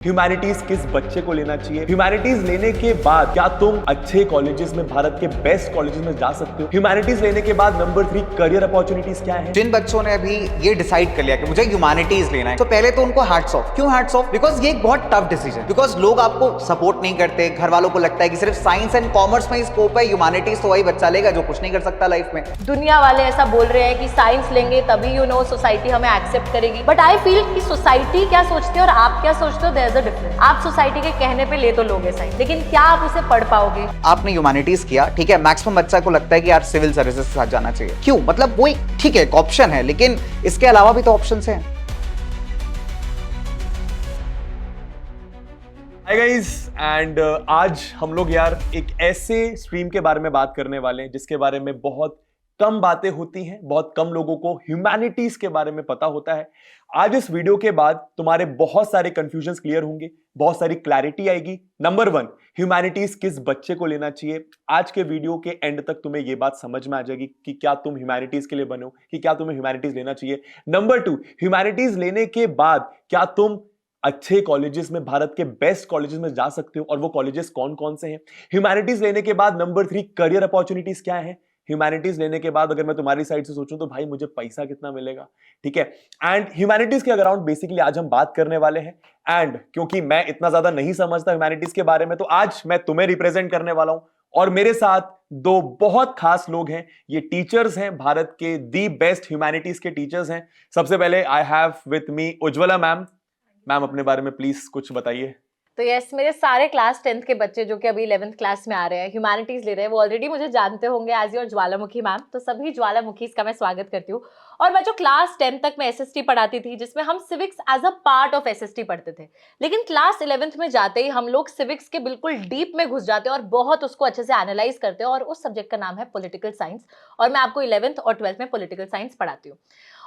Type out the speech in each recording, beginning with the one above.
Humanities किस बच्चे को लेना चाहिए? ह्यूमैनिटीज लेने के बाद क्या तुम अच्छे कॉलेजेस में, भारत के बेस्ट कॉलेजेस में जा सकते हो? ह्यूमैनिटीज लेने के बाद नंबर 3, करियर अपॉर्चुनिटीज क्या है? जिन बच्चों ने अभी ये डिसाइड कर लिया कि मुझे ह्यूमैनिटीज लेना है, तो पहले तो उनको हैट्स ऑफ। क्यों हैट्स ऑफ? बिकॉज ये एक बहुत टफ डिसीजन, बिकॉज लोग आपको सपोर्ट नहीं करते, घर वालों को लगता है कि सिर्फ साइंस एंड कॉमर्स में ही स्कोप है, ह्यूमैनिटीज तो वही बच्चा लेगा जो कुछ नहीं कर सकता लाइफ में। दुनिया वाले ऐसा बोल रहे हैं कि साइंस लेंगे तभी सोसाइटी हमें एक्सेप्ट करेगी, बट आई फील कि सोसाइटी क्या सोचती है और आप क्या सोचते हो, देयर इज अ डिफरेंस। आप सोसाइटी के कहने पे ले तो लोगे साइंस, लेकिन क्या आप उसे पढ़ पाओगे? आपने ह्यूमैनिटीज किया, ठीक है, मैक्सिमम बच्चा को लगता है कि यार सिविल सर्विसेज के साथ जाना चाहिए। क्यों? मतलब वो ठीक है, एक ऑप्शन है, लेकिन इसके अलावा भी तो ऑप्शंस हैं। हाय गाइस, एंड आज हम लोग यार एक ऐसे स्ट्रीम के बारे में बात करने वाले हैं जिसके बारे में बहुत कम बातें होती हैं, बहुत कम लोगों को ह्यूमैनिटीज के बारे में पता होता है। आज इस वीडियो के बाद तुम्हारे बहुत सारे कंफ्यूजन्स क्लियर होंगे, बहुत सारी क्लैरिटी आएगी। नंबर 1, ह्यूमैनिटीज किस बच्चे को लेना चाहिए? आज के वीडियो के एंड तक तुम्हें यह बात समझ में आ जाएगी कि क्या तुम ह्यूमैनिटीज के लिए बनो, कि क्या तुम्हें ह्यूमैनिटीज लेना चाहिए। नंबर 2, ह्यूमैनिटीज लेने के बाद क्या तुम अच्छे कॉलेजेस में, भारत के बेस्ट कॉलेजेस में जा सकते हो, और वो कॉलेजेस कौन कौन से हैं? ह्यूमैनिटीज लेने के बाद नंबर 3, करियर अपॉर्चुनिटीज क्या है? ह्यूमैनिटीज लेने के बाद अगर मैं तुम्हारी साइड से सोचूं तो भाई मुझे पैसा कितना मिलेगा, ठीक है। एंड ह्यूमैनिटीज के अराउंड बेसिकली आज हम बात करने वाले हैं। एंड क्योंकि मैं इतना ज्यादा नहीं समझता ह्यूमैनिटीज के बारे में, तो आज मैं तुम्हें रिप्रेजेंट करने वाला हूं, और मेरे साथ दो बहुत खास लोग हैं। ये टीचर्स हैं, भारत के दी बेस्ट ह्यूमैनिटीज के टीचर्स हैं। सबसे पहले I have with me Ujjwala ma'am. Ma'am, अपने बारे में प्लीज कुछ बताइए। तो यस, मेरे सारे क्लास 10th के बच्चे जो कि अभी 11th क्लास में आ रहे हैं, ह्यूमैनिटीज ले रहे हैं, वो ऑलरेडी मुझे जानते होंगे एज योर ज्वालामुखी मैम। तो सभी ज्वालामुखीज का मैं स्वागत करती हूँ। और मैं जो क्लास 10 तक मैं एसएसटी पढ़ाती थी, जिसमें हम civics as a part of SST पढ़ते थे, लेकिन क्लास 11th में जाते ही हम लोग सिविक्स के बिल्कुल डीप में घुस जाते हैं और बहुत उसको अच्छे से एनालाइज करते हैं, और उस सब्जेक्ट का नाम है पॉलिटिकल साइंस। और मैं आपको 11th और 12th में पॉलिटिकल साइंस पढ़ाती हूँ।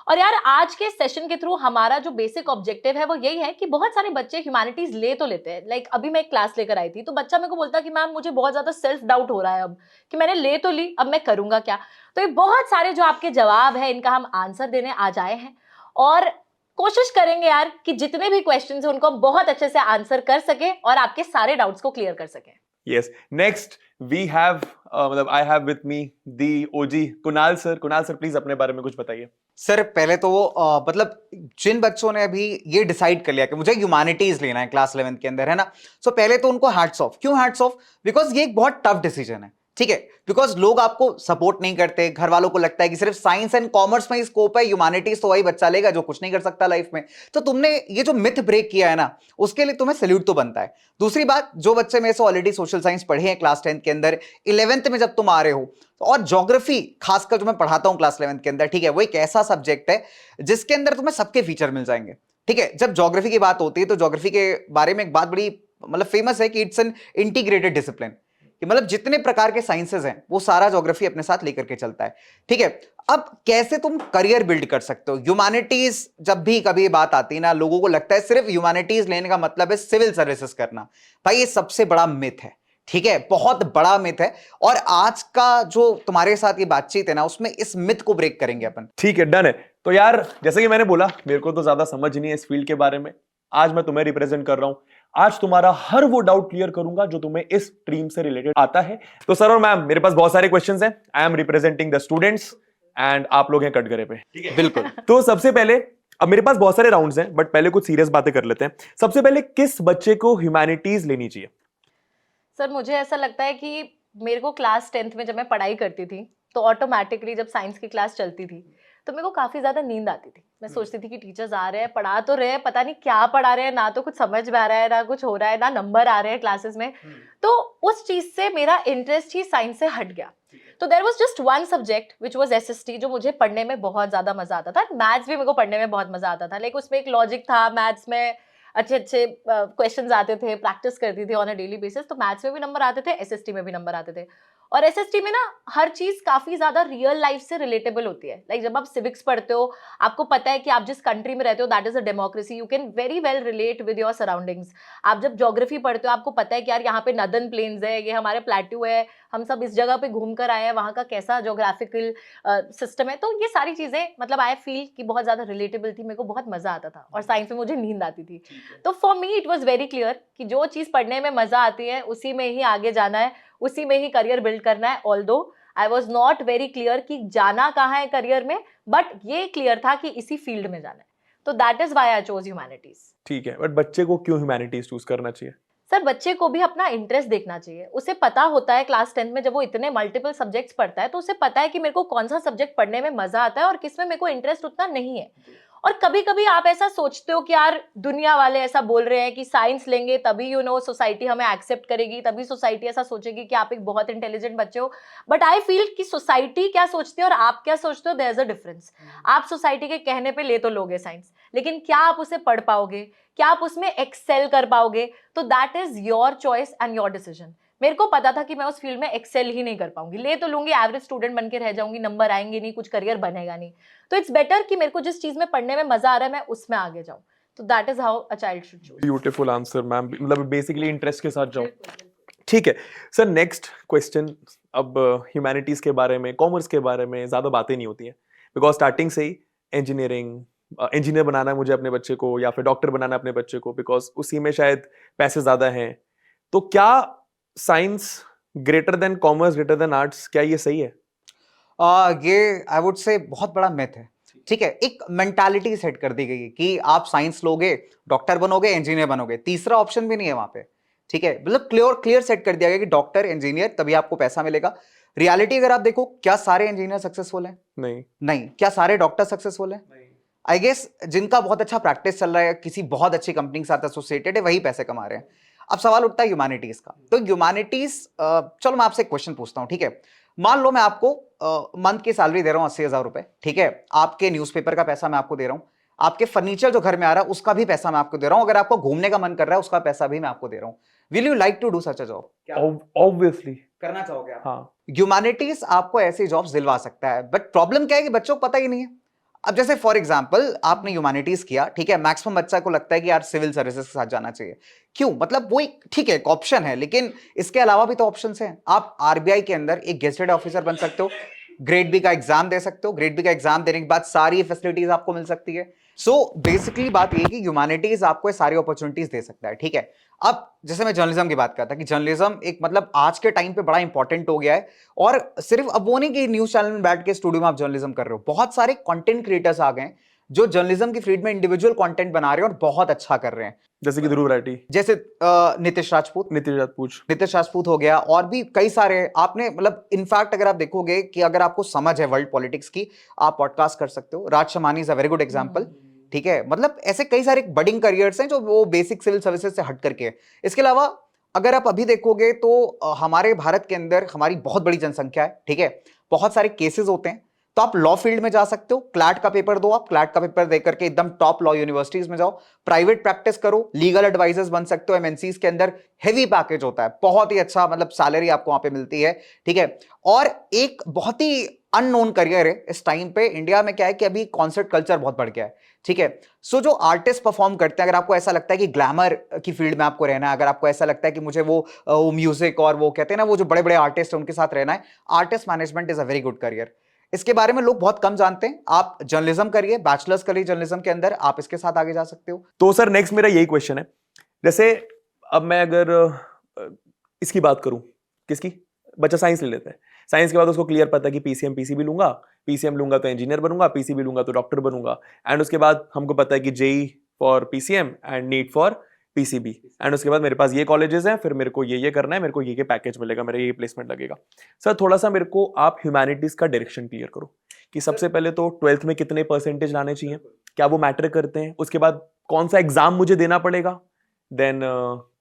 और यार, आज के सेशन के थ्रू हमारा जो बेसिक ऑब्जेक्टिव है वो यही है कि बहुत सारे बच्चे ह्यूमैनिटीज ले तो लेते हैं। लाइक अभी मैं एक क्लास लेकर आई थी, तो बच्चा मेरे को बोलता कि मैम मुझे बहुत ज्यादा सेल्फ डाउट हो रहा है अब, कि मैंने ले तो ली, अब मैं करूंगा क्या? तो ये बहुत सारे जो आपके जवाब है, इनका हम आंसर देने आज आए हैं, और कोशिश करेंगे यार कि जितने भी क्वेश्चन है उनको हम बहुत अच्छे से आंसर कर सके और आपके सारे डाउट्स को क्लियर कर सके। Yes. Next, we have, I have with me the OG Kunal sir. Kunal sir, please अपने बारे में कुछ बताइए। सर पहले तो वो मतलब जिन बच्चों ने अभी ये डिसाइड कर लिया कि मुझे ह्यूमैनिटीज लेना है क्लास 11th के अंदर, है ना, सो पहले तो उनको हैट्स ऑफ। क्यों हैट्स ऑफ? बिकॉज ये एक बहुत टफ डिसीजन है, ठीक है, बिकॉज लोग आपको सपोर्ट नहीं करते, घर वालों को लगता है कि सिर्फ साइंस एंड कॉमर्स में ही स्कोप है, ह्यूमैनिटीज तो वही बच्चा लेगा जो कुछ नहीं कर सकता लाइफ में। तो तुमने ये जो मिथ ब्रेक किया है ना, उसके लिए तुम्हें सैल्यूट तो बनता है। दूसरी बात, जो बच्चे मेरे से ऑलरेडी सोशल साइंस पढ़े हैं क्लास 10th के अंदर, 11th में जब तुम आ रहे हो, और ज्योग्राफी खासकर जो मैं पढ़ाता हूं क्लास 11th के अंदर, ठीक है, वो एक ऐसा सब्जेक्ट है जिसके अंदर तुम्हें सबके फीचर मिल जाएंगे, ठीक है। जब ज्योग्राफी की बात होती है तो ज्योग्राफी के बारे में एक बात बड़ी मतलब फेमस है कि इट्स एन इंटीग्रेटेड डिसिप्लिन, कि मतलब जितने प्रकार के साइंसेज हैं वो सारा ज्योग्राफी अपने साथ लेकर के चलता है, ठीक है। अब कैसे तुम करियर बिल्ड कर सकते हो? ह्यूमैनिटीज जब भी कभी बात आती है ना, लोगों को लगता है सिर्फ ह्यूमैनिटीज लेने का मतलब है सिविल सर्विसेज करना। भाई ये सबसे बड़ा मिथ है, ठीक है, बहुत बड़ा मिथ है। और आज का जो तुम्हारे साथ ये बातचीत है ना, उसमें इस मिथ को ब्रेक करेंगे अपन। ठीक है, डन है। तो यार, जैसे कि मैंने बोला, मेरे को तो ज्यादा समझ नहीं है इस फील्ड के बारे में। आज मैं तुम्हें रिप्रेजेंट कर रहा हूं। आज तुम्हारा हर वो डाउट क्लियर करूंगा जो तुम्हें इस स्ट्रीम से रिलेटेड आता है। तो सर और मैम, मेरे पास बहुत सारे क्वेश्चंस हैं। I am representing the students and आप लोग हैं कटघरे पे, ठीक है? बिल्कुल। तो सबसे पहले, अब मेरे पास बहुत सारे राउंड्स हैं, बट पहले कुछ सीरियस बातें कर लेते हैं। सबसे पहले, किस बच्चे को ह्यूमैनिटीज लेनी चाहिए? सर, मुझे ऐसा लगता है कि मेरे को क्लास 10th में जब मैं पढ़ाई करती थी, तो ऑटोमेटिकली जब साइंस की क्लास चलती थी तो मेरे को काफी ज्यादा नींद आती थी। मैं सोचती थी कि टीचर्स आ रहे हैं, पढ़ा तो रहे हैं, पता नहीं क्या पढ़ा रहे हैं, ना तो कुछ समझ में आ रहा है, ना कुछ हो रहा है, ना नंबर आ रहे हैं क्लासेस में। तो उस चीज से मेरा इंटरेस्ट ही साइंस से हट गया। तो there was just one subject which was SST, जो मुझे पढ़ने में बहुत ज्यादा मजा आता था। मैथ्स भी मेरे को पढ़ने में बहुत मजा आता था, लेकिन उसमें एक लॉजिक था। मैथ्स में अच्छे अच्छे क्वेश्चंस आते थे, प्रैक्टिस करती थी ऑन अ डेली बेसिस, तो मैथ्स में भी नंबर आते थे, एसएसटी में भी नंबर आते थे। और एसएसटी में ना हर चीज काफी ज्यादा रियल लाइफ से रिलेटेबल होती है। लाइक जब आप सिविक्स पढ़ते हो, आपको पता है कि आप जिस कंट्री में रहते हो that is a democracy, you can very well relate with your surroundings. आप जब ज्योग्राफी पढ़ते हो, आपको पता है कि यार यहाँ पे नदन प्लेन्स है, ये हमारे प्लेट्यू है, हम सब इस जगह पे घूम कर आए हैं, वहाँ का कैसा ज्योग्राफिकल सिस्टम है। तो ये सारी चीजें मतलब आई फील कि बहुत ज्यादा रिलेटेबल थी, मेरे को बहुत मजा आता था, और साइंस में मुझे नींद आती थी। तो for me it was very clear कि जो चीज पढ़ने में मजा आती है उसी में ही आगे जाना है, उसी में ही करियर बिल्ड करना है। Although I was not very clear कि जाना कहाँ है करियर में, बट ये क्लियर था कि इसी फील्ड में जाना है। तो that is why I chose humanities. ठीक है, बट बच्चे को क्यों ह्यूमैनिटीज चूज करना चाहिए? सर बच्चे को भी अपना इंटरेस्ट देखना चाहिए। उसे पता होता है क्लास 10th में जब वो इतने मल्टीपल सब्जेक्ट्स पढ़ता है तो उसे पता है कि मेरे को कौन सा सब्जेक्ट पढ़ने में मजा आता है और किसमें मेरे को इंटरेस्ट उतना नहीं है। और कभी कभी आप ऐसा सोचते हो कि यार दुनिया वाले ऐसा बोल रहे हैं कि साइंस लेंगे तभी सोसाइटी हमें एक्सेप्ट करेगी, तभी सोसाइटी ऐसा सोचेगी कि आप एक बहुत इंटेलिजेंट बच्चे हो। बट आई फील कि सोसाइटी क्या सोचती है और आप क्या सोचते हो, देयर इज अ डिफरेंस। आप सोसाइटी के कहने पे ले तो लोगे साइंस, लेकिन क्या आप उसे पढ़ पाओगे, क्या आप उसमें एक्सेल कर पाओगे? तो that is your choice and your decision. मेरे को पता था कि मैं उस फील्ड में एक्सेल ही नहीं कर पाऊंगी, ले तो लूंगी, एवरेज स्टूडेंट बन के रह जाऊंगी, नंबर आएंगे नहीं, कुछ करियर बनेगा नहीं। तो इट्स बेटर कि मेरे को जिस चीज में पढ़ने में मजा आ रहा है मैं उसमें आगे जाऊं। तो that is how a child should choose. Beautiful answer ma'am, मतलब बेसिकली इंटरेस्ट के साथ जाओ। ठीक है सर, नेक्स्ट क्वेश्चन। अब ह्यूमैनिटीज के बारे में, कॉमर्स के बारे में ज्यादा बातें नहीं होती हैं, बिकॉज स्टार्टिंग से ही इंजीनियर बनाना है मुझे अपने बच्चे को, या फिर डॉक्टर बनाना है अपने बच्चे को, बिकॉज उसी में शायद पैसे ज्यादा हैं। तो क्या science greater than commerce, greater than arts, क्या ये सही है? ये आई वुड से बहुत बड़ा मिथ है। ठीक है, एक मेंटालिटी सेट कर दी गई है कि आप साइंस लोगे डॉक्टर बनोगे, इंजीनियर बनोगे, तीसरा ऑप्शन भी नहीं है वहां पे। ठीक है, मतलब क्लियर सेट कर दिया गया कि डॉक्टर इंजीनियर तभी आपको पैसा मिलेगा। रियलिटी अगर आप देखो, क्या सारे इंजीनियर सक्सेसफुल हैं? नहीं। क्या सारे डॉक्टर सक्सेसफुल हैं? आई गेस जिनका बहुत अच्छा प्रैक्टिस चल रहा है, किसी बहुत अच्छी कंपनी के साथ एसोसिएटेड है, वही पैसे कमा रहे हैं। अब सवाल उठता है ह्यूमैनिटीज का। तो ह्यूमैनिटीज, चलो मैं आपसे एक क्वेश्चन पूछता हूं, ठीक है? मान लो मैं आपको मंथ की सैलरी दे रहा हूं 80,000 रुपए, ठीक है? आपके न्यूज़पेपर का पैसा मैं आपको दे रहा हूं, आपके फर्नीचर जो घर में आ रहा है उसका भी पैसा मैं आपको दे रहा हूं, अगर आपको घूमने का मन कर रहा है उसका पैसा भी मैं आपको दे रहा हूं। Will you like to do such a job? Obviously करना चाहोगे आप? हाँ। ह्यूमैनिटीज आपको ऐसी जॉब्स दिलवा सकता है, बट प्रॉब्लम क्या है कि बच्चों को पता ही नहीं है। अब जैसे फॉर एग्जांपल आपने ह्यूमैनिटीज किया, ठीक है, मैक्सिमम बच्चा को लगता है कि यार सिविल सर्विसेज के साथ जाना चाहिए। क्यों? मतलब वो एक ठीक है एक ऑप्शन है, लेकिन इसके अलावा भी तो ऑप्शंस हैं। आप आरबीआई के अंदर एक गेजेटेड ऑफिसर बन सकते हो, ग्रेड बी का एग्जाम दे सकते हो, ग्रेड बी का एग्जाम देने के बाद सारी फैसिलिटीज आपको मिल सकती है। सो बेसिकली बात यह कि ह्यूमैनिटीज आपको सारी अपॉर्चुनिटीज दे सकता है। ठीक है, अब जैसे मैं जर्नलिज्म की बात करता कि जर्नलिज्म एक मतलब आज के टाइम पे बड़ा इंपॉर्टेंट हो गया है, और सिर्फ अब वो नहीं कि न्यूज चैनल में बैठ के स्टूडियो में आप जर्नलिज्म कर रहे हो, बहुत सारे कंटेंट क्रिएटर्स आ गए जो जर्नलिज्म की फील्ड में इंडिविजुअल कंटेंट बना रहे हैं और बहुत अच्छा कर रहे हैं। जैसे कि ध्रुव राठी, जैसे नीतीश राजपूत हो गया, और भी कई सारे आपने मतलब इनफैक्ट अगर आप देखोगे कि अगर आपको समझ है वर्ल्ड पॉलिटिक्स की, आप पॉडकास्ट कर सकते हो। Raj Shamani is a very good example. ठीक है, मतलब ऐसे कई सारे बडिंग करियर्स हैं जो वो बेसिक सिविल सर्विसेज से हट करके है। इसके अलावा अगर आप अभी देखोगे तो हमारे भारत के अंदर हमारी बहुत बड़ी जनसंख्या है, ठीक है, बहुत सारे केसेस होते हैं, तो आप लॉ फील्ड में जा सकते हो। क्लैट का पेपर दो, आप क्लैट का पेपर दे करके एकदम टॉप लॉ यूनिवर्सिटीज में जाओ, प्राइवेट प्रैक्टिस करो, लीगल एडवाइजर्स बन सकते हो। एमएनसीज के अंदर हेवी पैकेज होता है, बहुत ही अच्छा मतलब सैलरी आपको वहां पे मिलती है। ठीक है, और एक बहुत ही अननोन करियर है इस टाइम पे इंडिया में। क्या है कि अभी कॉन्सर्ट कल्चर बहुत बढ़ गया है। ठीक है, सो जो आर्टिस्ट परफॉर्म करते हैं, अगर आपको ऐसा लगता है कि ग्लैमर की फील्ड में आपको रहना है, अगर आपको ऐसा लगता है कि मुझे वो म्यूजिक और वो कहते हैं ना वो जो बड़े बड़े आर्टिस्ट हैं उनके साथ रहना है, artist management is a very good career. इसके बारे में लोग बहुत कम जानते हैं। आप जर्नलिज्म करिए, बैचलर्स करिए जर्नलिज्म के अंदर, आप इसके साथ आगे जा सकते हो। तो सर नेक्स्ट मेरा यही क्वेश्चन है, जैसे अब मैं अगर इसकी बात करूं, किसकी, बच्चा साइंस ले लेता है, साइंस के बाद उसको क्लियर पता है कि पीसीएम पीसीबी लूंगा, पीसीएम लूंगा तो इंजीनियर बनूंगा, पीसीबी लूंगा तो डॉक्टर बनूंगा, एंड उसके बाद हमको पता है कि JEE for PCM and NEET for PCB, and उसके बाद मेरे पास ये कॉलेजेस हैं, फिर मेरे को ये करना है, मेरे को ये पैकेज मिलेगा, मेरा ये प्लेसमेंट लगेगा। सर थोड़ा सा मेरे को आप ह्यूमैनिटीज का डायरेक्शन क्लियर करो कि सबसे पहले तो 12th में कितने परसेंटेज लाने चाहिए, क्या वो मैटर करते हैं? उसके बाद कौन सा एग्जाम मुझे देना पड़ेगा, देन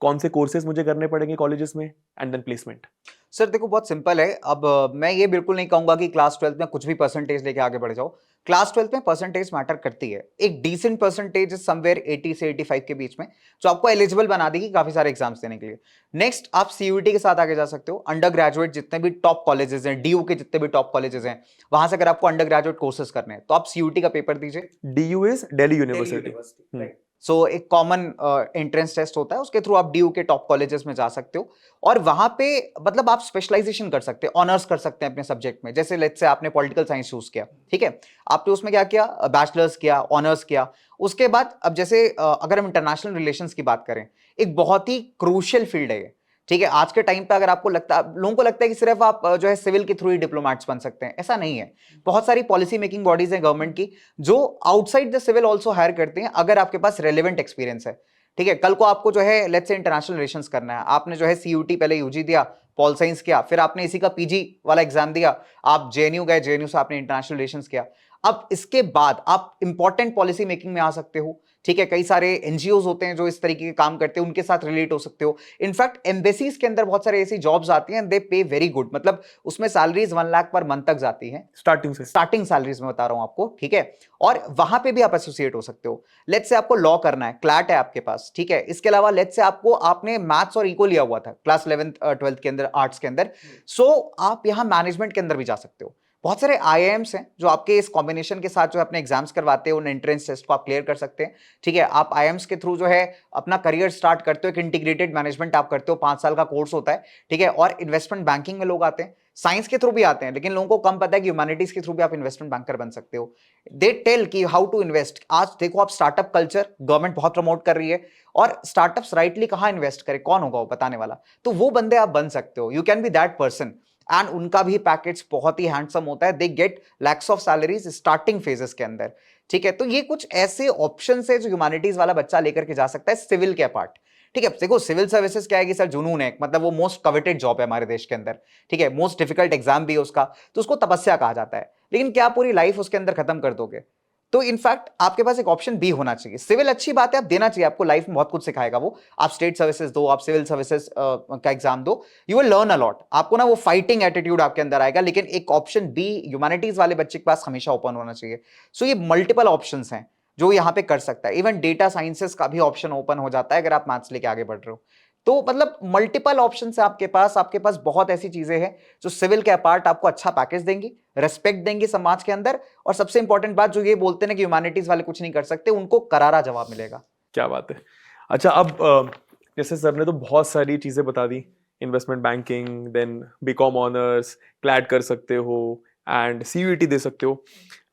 कौन से कोर्सेज मुझे करने पड़ेंगे कॉलेजेस में, एंड देन प्लेसमेंट। सर देखो बहुत सिंपल है। अब मैं ये बिल्कुल नहीं कहूंगा कि क्लास 12th में कुछ भी परसेंटेज लेके आगे बढ़ जाओ। क्लास 12th में परसेंटेज मैटर करती है। एक डिसेंट परसेंटेज समवेयर 80 से 85 के बीच में, जो आपको एलिजिबल बना देगी काफी सारे एग्जाम्स देने के लिए। नेक्स्ट आप सीयूईटी के साथ आगे जा सकते हो। अंडर ग्रेजुएट जितने भी टॉप कॉलेजेस हैं, डीयू के जितने भी टॉप कॉलेजेस हैं, वहां से अगर आपको अंडर ग्रेजुएट कोर्सेज करने हैं तो आप सीयूईटी का पेपर दीजिए। DU is Delhi university. So एक कॉमन एंट्रेंस टेस्ट होता है, उसके थ्रू आप डीयू के टॉप कॉलेजेस में जा सकते हो और वहां पे मतलब आप स्पेशलाइजेशन कर सकते हैं, ऑनर्स कर सकते हैं अपने सब्जेक्ट में। जैसे लेट्स से आपने पॉलिटिकल साइंस चूज किया, ठीक है, आपने उसमें क्या किया, बैचलर्स किया, ऑनर्स किया। उसके बाद अब जैसे अगर हम इंटरनेशनल रिलेशंस की बात करें, एक बहुत ही क्रूशियल फील्ड है ये, ठीक है। आज के टाइम पे अगर आपको लगता है, लोगों को लगता है कि सिर्फ आप जो है सिविल के थ्रू ही डिप्लोमेट्स बन सकते हैं, ऐसा नहीं है। बहुत सारी पॉलिसी मेकिंग बॉडीज हैं गवर्नमेंट की जो outside the civil also hire करते हैं, अगर आपके पास रेलेवेंट एक्सपीरियंस है, ठीक है। कल को आपको जो है लेट्स से इंटरनेशनल रिलेशंस करना है, आपने जो है सीयूटी पहले यूजी दिया, पॉल साइंस किया, फिर आपने इसी का पीजी वाला एग्जाम दिया, आप जेएनयू गए, जेएनयू से आपने इंटरनेशनल रिलेशंस किया। अब इसके बाद आप इंपॉर्टेंट पॉलिसी मेकिंग में आ सकते हो, ठीक है। कई सारे एनजीओज होते हैं जो इस तरीके के काम करते हैं, उनके साथ रिलेट हो सकते हो। इनफैक्ट एम्बेसीज के अंदर बहुत सारे ऐसी जॉब्स आती हैं, दे पे वेरी गुड, मतलब उसमें सैलरीज 1 लाख पर मंथ तक जाती हैं, स्टार्टिंग सैलरीज में बता रहा हूं आपको, ठीक है। और वहां पे भी आप एसोसिएट हो सकते हो। लेट्स से आपको लॉ करना है, क्लैट है आपके पास, ठीक है। इसके अलावा लेट्स से आपने मैथ्स और इको लिया हुआ था क्लास 11th 12th के अंदर, आर्ट्स के अंदर, सो आप यहां मैनेजमेंट के अंदर भी जा सकते हो। बहुत सारे आईआईएम्स हैं जो आपके इस कॉम्बिनेशन के साथ जो अपने एग्जाम्स करवाते हैं, उन एंट्रेंस टेस्ट को आप क्लियर कर सकते हैं, ठीक है। आप आईआईएम्स के थ्रू जो है अपना करियर स्टार्ट करते हो, एक इंटीग्रेटेड मैनेजमेंट आप करते हो, 5 साल का कोर्स होता है, ठीक है। और इन्वेस्टमेंट बैंकिंग में लोग आते हैं, साइंस के थ्रू भी आते हैं, लेकिन लोगों को कम पता है कि ह्यूमैनिटीज के थ्रू भी आप इन्वेस्टमेंट बैंकर बन सकते हो। दे टेल कि हाउ टू इन्वेस्ट। आज देखो आप स्टार्टअप कल्चर गवर्नमेंट बहुत प्रमोट कर रही है, और स्टार्टअप्स राइटली कहां इन्वेस्ट करें, कौन होगा वो बताने वाला, तो वो बंदे आप बन सकते हो। You can be that person. And उनका भी पैकेज बहुत ही हैंडसम होता है, they get lakhs of salaries starting phases के अंदर, ठीक है। तो ये कुछ ऐसे ऑप्शन है जो ह्यूमैनिटीज वाला बच्चा लेकर के जा सकता है सिविल के पार्ट, ठीक है। देखो सिविल सर्विसेज क्या है कि सर जुनून है, मतलब वो मोस्ट कवेटेड जॉब है हमारे देश के अंदर, ठीक है। मोस्ट डिफिकल्ट एग्जाम भी है उसका, तो उसको तपस्या कहा जाता है। लेकिन क्या पूरी लाइफ उसके अंदर खत्म कर दोगे? तो इनफैक्ट आपके पास एक ऑप्शन बी होना चाहिए। सिविल अच्छी बात है, आप देना चाहिए, आपको लाइफ में बहुत कुछ सिखाएगा वो। आप स्टेट सर्विसेज दो, आप सिविल सर्विसेज का एग्जाम दो, you will learn a lot. आपको ना वो फाइटिंग एटीट्यूड आपके अंदर आएगा। लेकिन एक ऑप्शन बी ह्यूमैनिटीज वाले बच्चे के पास हमेशा ओपन होना चाहिए। सो ये मल्टीपल ऑप्शंस हैं जो यहाँ पे कर सकता है। इवन डेटा साइंसेस का भी ऑप्शन ओपन हो जाता है अगर आप मैथ्स लेके आगे बढ़ रहे हो। तो मतलब मल्टीपल ऑप्शन है आपके पास बहुत ऐसी चीजें हैं जो सिविल के अपार्ट आपको अच्छा पैकेज देंगी, रेस्पेक्ट देंगी समाज के अंदर, और सबसे इंपॉर्टेंट बात जो ये बोलते हैं कि ह्यूमैनिटीज वाले कुछ नहीं कर सकते, उनको करारा जवाब मिलेगा। क्या बात है। अच्छा, अब जैसे सर ने तो बहुत सारी चीजें बता दी, investment banking, then B Com honours, CLAT कर सकते हो एंड सीयूईटी दे सकते हो।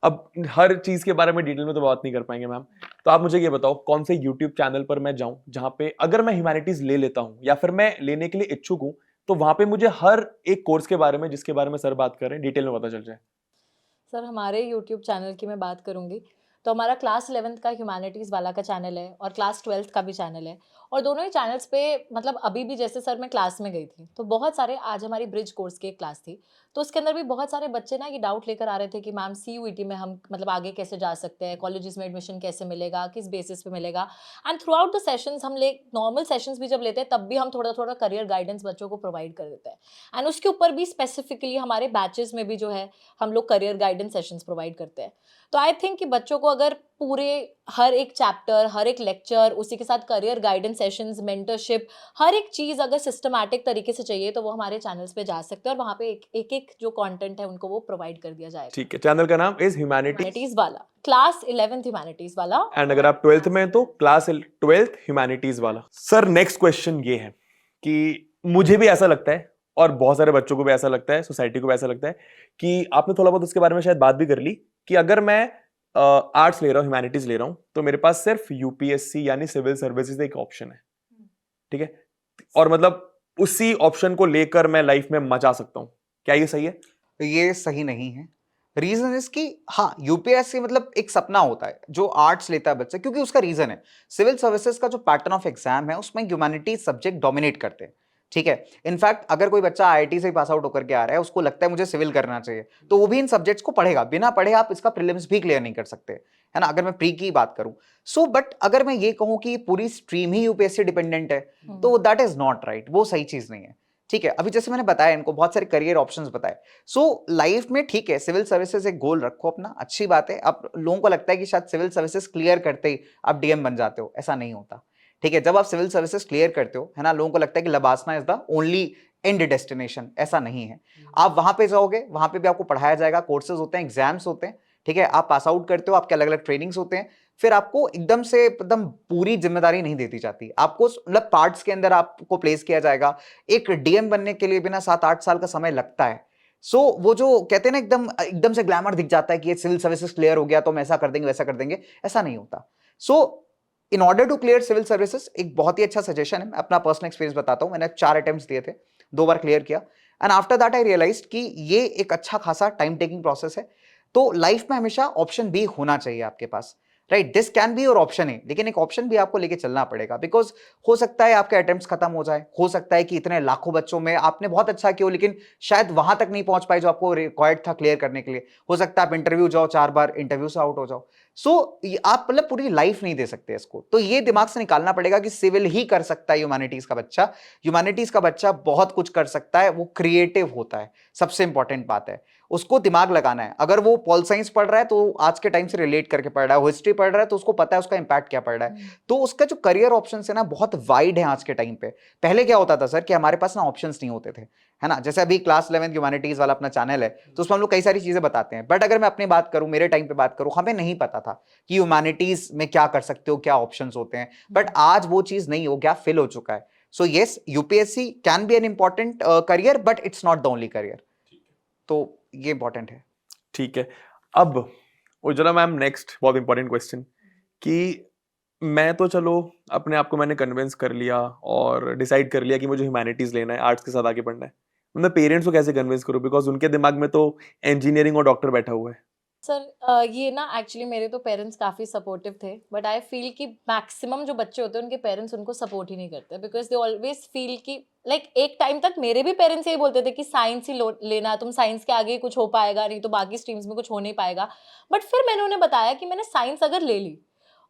अब हर चीज के बारे में डिटेल में तो बात नहीं कर पाएंगे मैम, तो आप मुझे ये बताओ कौन से यूट्यूब चैनल पर मैं जाऊं जहां पे अगर मैं ह्यूमैनिटीज ले लेता हूं या फिर मैं लेने के लिए इच्छुक हूं, तो वहां पे मुझे हर एक कोर्स के बारे में जिसके बारे में सर बात कर रहे हैं डिटेल में पता चल जाए। सर हमारे यूट्यूब चैनल की मैं बात करूंगी तो हमारा क्लास 11th का ह्यूमैनिटीज़ वाला का चैनल है और क्लास 12th का भी चैनल है। और दोनों ही चैनल्स पे मतलब अभी भी जैसे सर मैं क्लास में गई थी तो बहुत सारे, आज हमारी ब्रिज कोर्स की एक क्लास थी तो उसके अंदर भी बहुत सारे बच्चे ना ये डाउट लेकर आ रहे थे कि मैम सीयूईटी में हम मतलब आगे कैसे जा सकते हैं, कॉलेजेस में एडमिशन कैसे मिलेगा, किस बेसिस पे मिलेगा। And through out the sessions हम नॉर्मल सेशंस भी जब लेते हैं तब भी हम थोड़ा थोड़ा करियर गाइडेंस बच्चों को प्रोवाइड कर देते हैं। एंड उसके ऊपर भी स्पेसिफिकली हमारे बैचेस में भी जो है हम लोग करियर गाइडेंस सेशंस प्रोवाइड करते हैं। तो आई थिंक कि बच्चों को अगर पूरे हर एक चैप्टर, हर एक लेक्चर, उसी के साथ करियर गाइडेंस सेशंस, मेंटरशिप, हर एक चीज़ अगर सिस्टमैटिक तरीके से चाहिए तो वो हमारे चैनल्स पे जा सकते हैं और वहाँ पे एक जो कंटेंट है उनको वो प्रोवाइड कर दिया जाएगा। ठीक है, चैनल का नाम इज ह्यूमैनिटीज वाला, क्लास 11th ह्यूमैनिटीज वाला। एंड अगर आप 12th में तो क्लास 12th ह्यूमैनिटीज वाला। सर नेक्स्ट क्वेश्चन ये है कि मुझे भी ऐसा लगता है और बहुत सारे बच्चों को भी ऐसा लगता है, सोसाइटी को भी ऐसा लगता है कि आपने थोड़ा बहुत उसके बारे में शायद बात भी कर ली कि अगर मैं आर्ट्स ले रहा हूँ, ह्यूमैनिटीज ले रहा हूँ, तो मेरे पास सिर्फ यूपीएससी यानी सिविल सर्विसेज एक ऑप्शन है, ठीक है, और मतलब उसी ऑप्शन को लेकर मैं लाइफ में मचा सकता हूँ। क्या ये सही है? ये सही नहीं है। रीजन इसकी, हाँ यूपीएससी मतलब एक सपना होता है जो आर्ट्स लेता है बच्चा, क्योंकि उसका रीजन है सिविल सर्विसेज का जो पैटर्न ऑफ एग्जाम है उसमें ह्यूमैनिटीज सब्जेक्ट डोमिनेट करते हैं, ठीक है। इनफैक्ट अगर कोई बच्चा आईआईटी से पास आउट होकर के आ रहा है, उसको लगता है मुझे सिविल करना चाहिए, तो वो भी इन सब्जेक्ट्स को पढ़ेगा, बिना पढ़े आप इसका प्रीलिम्स भी क्लियर नहीं कर सकते, है ना, अगर मैं प्री की बात करूं। सो बट अगर मैं ये कहूं कि पूरी स्ट्रीम ही यूपीएससी डिपेंडेंट है, तो दैट इज नॉट राइट, वो सही चीज नहीं है, ठीक है। अभी जैसे मैंने बताया इनको बहुत सारे करियर ऑप्शंस बताए। सो लाइफ में ठीक है सिविल सर्विसेज एक गोल रखो अपना, अच्छी बात है। अब लोगों को लगता है कि शायद सिविल सर्विसेज क्लियर करते ही आप डीएम बन जाते हो, ऐसा नहीं होता, ठीक है। जब आप सिविल सर्विसेज क्लियर करते हो, है ना, लोगों को लगता है कि LBSNAA is the only and destination, ऐसा नहीं है। आप वहां पे जाओगे, वहां पे भी आपको पढ़ाया जाएगा, कोर्सेज होते हैं, एग्जाम्स होते हैं, ठीक है, आप पास आउट करते हो, आपके अलग अलग ट्रेनिंग्स होते हैं, फिर आपको एकदम से एकदम पूरी जिम्मेदारी नहीं देती जाती, आपको मतलब पार्ट्स के अंदर आपको प्लेस किया जाएगा। एक डीएम बनने के लिए बिना 7-8 साल का समय लगता है। सो वो जो कहते हैं ना एकदम एकदम से ग्लैमर दिख जाता है कि ये सिविल सर्विसेज क्लियर हो गया तो हम ऐसा कर देंगे वैसा कर देंगे, ऐसा नहीं होता। So in order to clear civil services एक बहुत ही अच्छा सजेशन है, मैं अपना पर्सनल एक्सपीरियंस बताता हूं। मैंने 4 अटेम्प्ट्स दिए थे, 2 बार क्लियर किया, and after that I realised कि ये एक अच्छा खासा टाइम टेकिंग प्रोसेस है। तो लाइफ में हमेशा ऑप्शन बी होना चाहिए आपके पास, right? This can be your option A, लेकिन एक ऑप्शन भी आपको लेके चलना पड़ेगा, बिकॉज हो सकता है आपके अटेम्प्ट्स खत्म हो जाए, हो सकता है कि इतने लाखों बच्चों में आपने बहुत अच्छा किया लेकिन शायद वहां तक नहीं पहुंच पाए जो आपको रिक्वायर्ड था क्लियर करने के लिए। हो सकता है आप इंटरव्यू जाओ 4 बार, इंटरव्यू से आउट हो जाओ। सो आप मतलब पूरी लाइफ नहीं दे सकते इसको, तो ये दिमाग से निकालना पड़ेगा कि सिविल ही कर सकता है ह्यूमैनिटीज का बच्चा। ह्यूमैनिटीज का बच्चा बहुत कुछ कर सकता है, वो क्रिएटिव होता है, सबसे इंपॉर्टेंट बात है, उसको दिमाग लगाना है। अगर वो पॉल साइंस पढ़ रहा है तो आज के टाइम से रिलेट करके पढ़ रहा है, हिस्ट्री पढ़ रहा है तो उसको पता है उसका इंपैक्ट क्या पड़ रहा है। तो उसका जो करियर ऑप्शन है ना बहुत वाइड है आज के टाइम पे। पहले क्या होता था सर कि हमारे पास ना ऑप्शंस नहीं होते थे, है ना? जैसे अभी क्लास 11 ह्यूमैनिटीज वाला अपना चैनल है तो उसमें हम लोग कई सारी चीजें बताते हैं, बट अगर मैं अपनी बात करूं, मेरे टाइम पे बात करूं, हमें नहीं पता था कि ह्यूमैनिटीज में क्या कर सकते हो, क्या ऑप्शंस होते हैं। बट आज वो चीज नहीं हो गया, फिल हो चुका है। So yes, UPSC can be an important career, but it's not the only career. तो ये इंपॉर्टेंट है। ठीक है। अब उज्ज्वला मैम, नेक्स्ट बहुत इंपॉर्टेंट क्वेश्चन कि मैं तो चलो अपने आप को मैंने कन्विंस कर लिया और डिसाइड कर लिया कि मुझे ह्यूमैनिटीज लेना है, आर्ट्स के साथ आगे पढ़ना है। मैं पेरेंट्स को कैसे कन्विंस करूं, बिकॉज उनके दिमाग में तो इंजीनियरिंग और डॉक्टर बैठा हुआ है। सर ये ना एक्चुअली मेरे तो पेरेंट्स काफ़ी सपोर्टिव थे, बट आई फील कि मैक्सिमम जो बच्चे होते हैं उनके पेरेंट्स उनको सपोर्ट ही नहीं करते, बिकॉज दे ऑलवेज फील कि लाइक एक टाइम तक मेरे भी पेरेंट्स यही बोलते थे कि साइंस ही लेना, तुम साइंस के आगे कुछ हो पाएगा, नहीं तो बाकी स्ट्रीम्स में कुछ हो नहीं पाएगा। बट फिर मैंने उन्हें बताया कि मैंने साइंस अगर ले ली,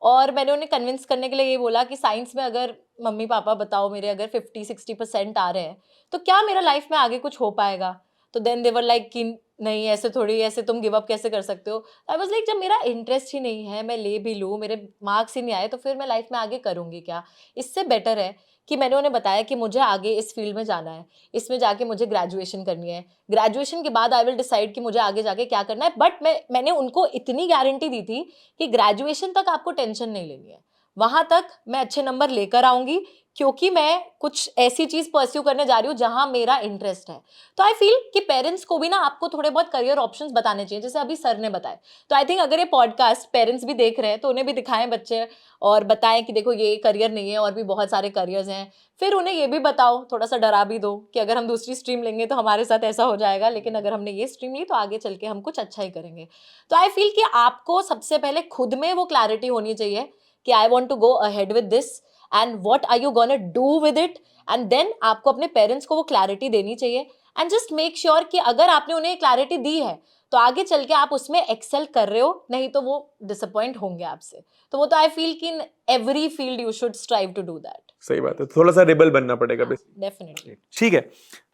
और मैंने उन्हें कन्विंस करने के लिए ये बोला कि साइंस में अगर मम्मी पापा बताओ मेरे अगर 50-60% आ रहे हैं तो क्या मेरा लाइफ में आगे कुछ हो पाएगा। तो देन देवर लाइक कि नहीं ऐसे थोड़ी, ऐसे तुम गिव अप कैसे कर सकते हो। आई वाज लाइक जब मेरा इंटरेस्ट ही नहीं है, मैं ले भी लूँ, मेरे मार्क्स ही नहीं आए, तो फिर मैं लाइफ में आगे करूँगी क्या। इससे बेटर है कि मैंने उन्हें बताया कि मुझे आगे इस फील्ड में जाना है, इसमें जाके मुझे ग्रेजुएशन करनी है, ग्रेजुएशन के बाद आई विल डिसाइड कि मुझे आगे जाके क्या करना है। बट मैंने उनको इतनी गारंटी दी थी कि ग्रेजुएशन तक आपको टेंशन नहीं लेनी है, वहां तक मैं अच्छे नंबर लेकर आऊंगी, क्योंकि मैं कुछ ऐसी चीज परस्यू करने जा रही हूँ जहां मेरा इंटरेस्ट है। तो आई फील कि पेरेंट्स को भी ना आपको थोड़े बहुत करियर ऑप्शंस बताने चाहिए, जैसे अभी सर ने बताए। तो आई थिंक अगर ये पॉडकास्ट पेरेंट्स भी देख रहे हैं तो उन्हें भी दिखाएं बच्चे, और बताएं कि देखो ये करियर नहीं है, और भी बहुत सारे करियर्स हैं। फिर उन्हें ये भी बताओ, थोड़ा सा डरा भी दो कि अगर हम दूसरी स्ट्रीम लेंगे तो हमारे साथ ऐसा हो जाएगा, लेकिन अगर हमने ये स्ट्रीम ली तो आगे चल के हम कुछ अच्छा ही करेंगे। तो आई फील कि आपको सबसे पहले खुद में वो क्लैरिटी होनी चाहिए कि I want to go ahead with this and what are you gonna do with it, and then आपको अपने पेरेंट्स को वो क्लैरिटी देनी चाहिए। एंड जस्ट मेक श्योर कि अगर आपने उन्हें क्लैरिटी दी है तो आगे चल के आप उसमें एक्सेल कर रहे हो, नहीं तो वो डिसअपॉइंट होंगे आपसे। तो वो तो आई फील कि in every field you should strive to do that. सही बात है, थोड़ा सा रिबल बनना पड़ेगा। डेफिनेटली। ठीक है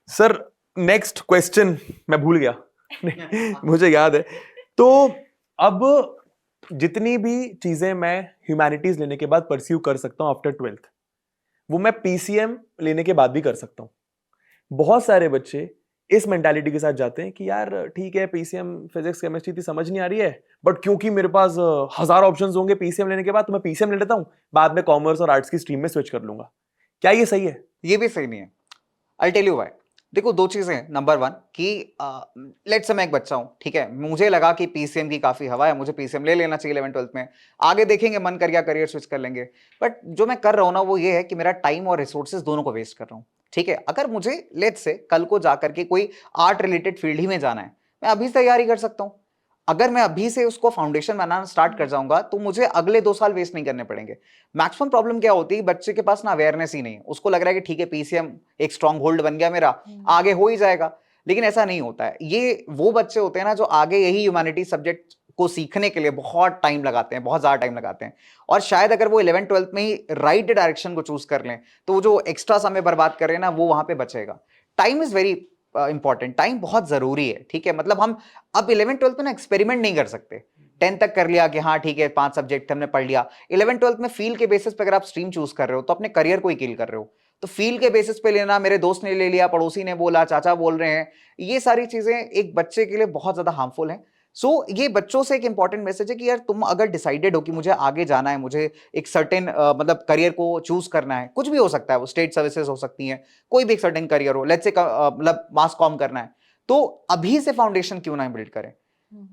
सर, नेक्स्ट क्वेश्चन मैं भूल गया मुझे याद है। तो अब जितनी भी चीजें मैं ह्यूमैनिटीज लेने के बाद परस्यू कर सकता हूं आफ्टर 12th, वो मैं पीसीएम लेने के बाद भी कर सकता हूं। बहुत सारे बच्चे इस मेंटालिटी के साथ जाते हैं कि यार ठीक है पीसीएम फिजिक्स केमिस्ट्री थी समझ नहीं आ रही है, बट क्योंकि मेरे पास हजार ऑप्शंस होंगे पीसीएम लेने के बाद, तो मैं पीसीएम ले लेता हूं, बाद में कॉमर्स और आर्ट्स की स्ट्रीम में स्विच कर लूंगा। क्या ये सही है? ये भी सही नहीं है। I tell you why. देखो, 2 चीजें हैं। नंबर 1 कि लेट्स से मैं एक बच्चा हूं, ठीक है, मुझे लगा कि पीसीएम की काफी हवा है, मुझे पीसीएम ले लेना चाहिए 11th-12th में, आगे देखेंगे मन कर गया करियर स्विच कर लेंगे। बट जो मैं कर रहा हूं ना वो ये है कि मेरा टाइम और रिसोर्सेज दोनों को वेस्ट कर रहा हूं। ठीक है, अगर मुझे लेट्स से कल को जाकर के कोई आर्ट रिलेटेड फील्ड ही में जाना है, मैं अभी से तैयारी कर सकता हूं। अगर मैं अभी से उसको फाउंडेशन बनाना स्टार्ट कर जाऊंगा तो मुझे अगले 2 साल वेस्ट नहीं करने पड़ेंगे। मैक्सिमम प्रॉब्लम क्या होती है, बच्चे के पास ना अवेयरनेस ही नहीं है, उसको लग रहा है कि ठीक है पीसीएम एक स्ट्रॉन्ग होल्ड बन गया मेरा, आगे हो ही जाएगा, लेकिन ऐसा नहीं होता है। ये वो बच्चे होते हैं ना जो आगे यही ह्यूमैनिटी सब्जेक्ट को सीखने के लिए बहुत टाइम लगाते हैं, बहुत ज्यादा टाइम लगाते हैं, और शायद अगर वो 11th-12th में ही राइट डायरेक्शन को चूज कर लें तो वो जो एक्स्ट्रा समय बर्बाद कर रहे हैं ना वो वहां पे बचेगा। Time is very important, time बहुत जरूरी है। ठीक है, मतलब हम अब 11th-12th में ना एक्सपेरिमेंट नहीं कर सकते। 10th तक कर लिया कि हाँ ठीक है 5 सब्जेक्ट हमने पढ़ लिया, 11th-12th में फील के बेसिस पे अगर आप स्ट्रीम चूज कर रहे हो तो अपने करियर को ही किल कर रहे हो। तो फील के बेसिस पे लेना, मेरे दोस्त ने ले लिया, पड़ोसी ने बोला, चाचा बोल रहे हैं, ये सारी चीजें एक बच्चे के लिए बहुत ज्यादा हार्मफुल हैं। सो ये बच्चों से एक इंपॉर्टेंट मैसेज है कि यार तुम अगर डिसाइडेड हो कि मुझे आगे जाना है, मुझे एक सर्टेन मतलब करियर को चूज करना है, कुछ भी हो सकता है, वो स्टेट सर्विसेज हो सकती हैं, कोई भी एक सर्टेन करियर हो, लेट्स से मतलब मास कॉम करना है, तो अभी से फाउंडेशन क्यों ना बिल्ड करें?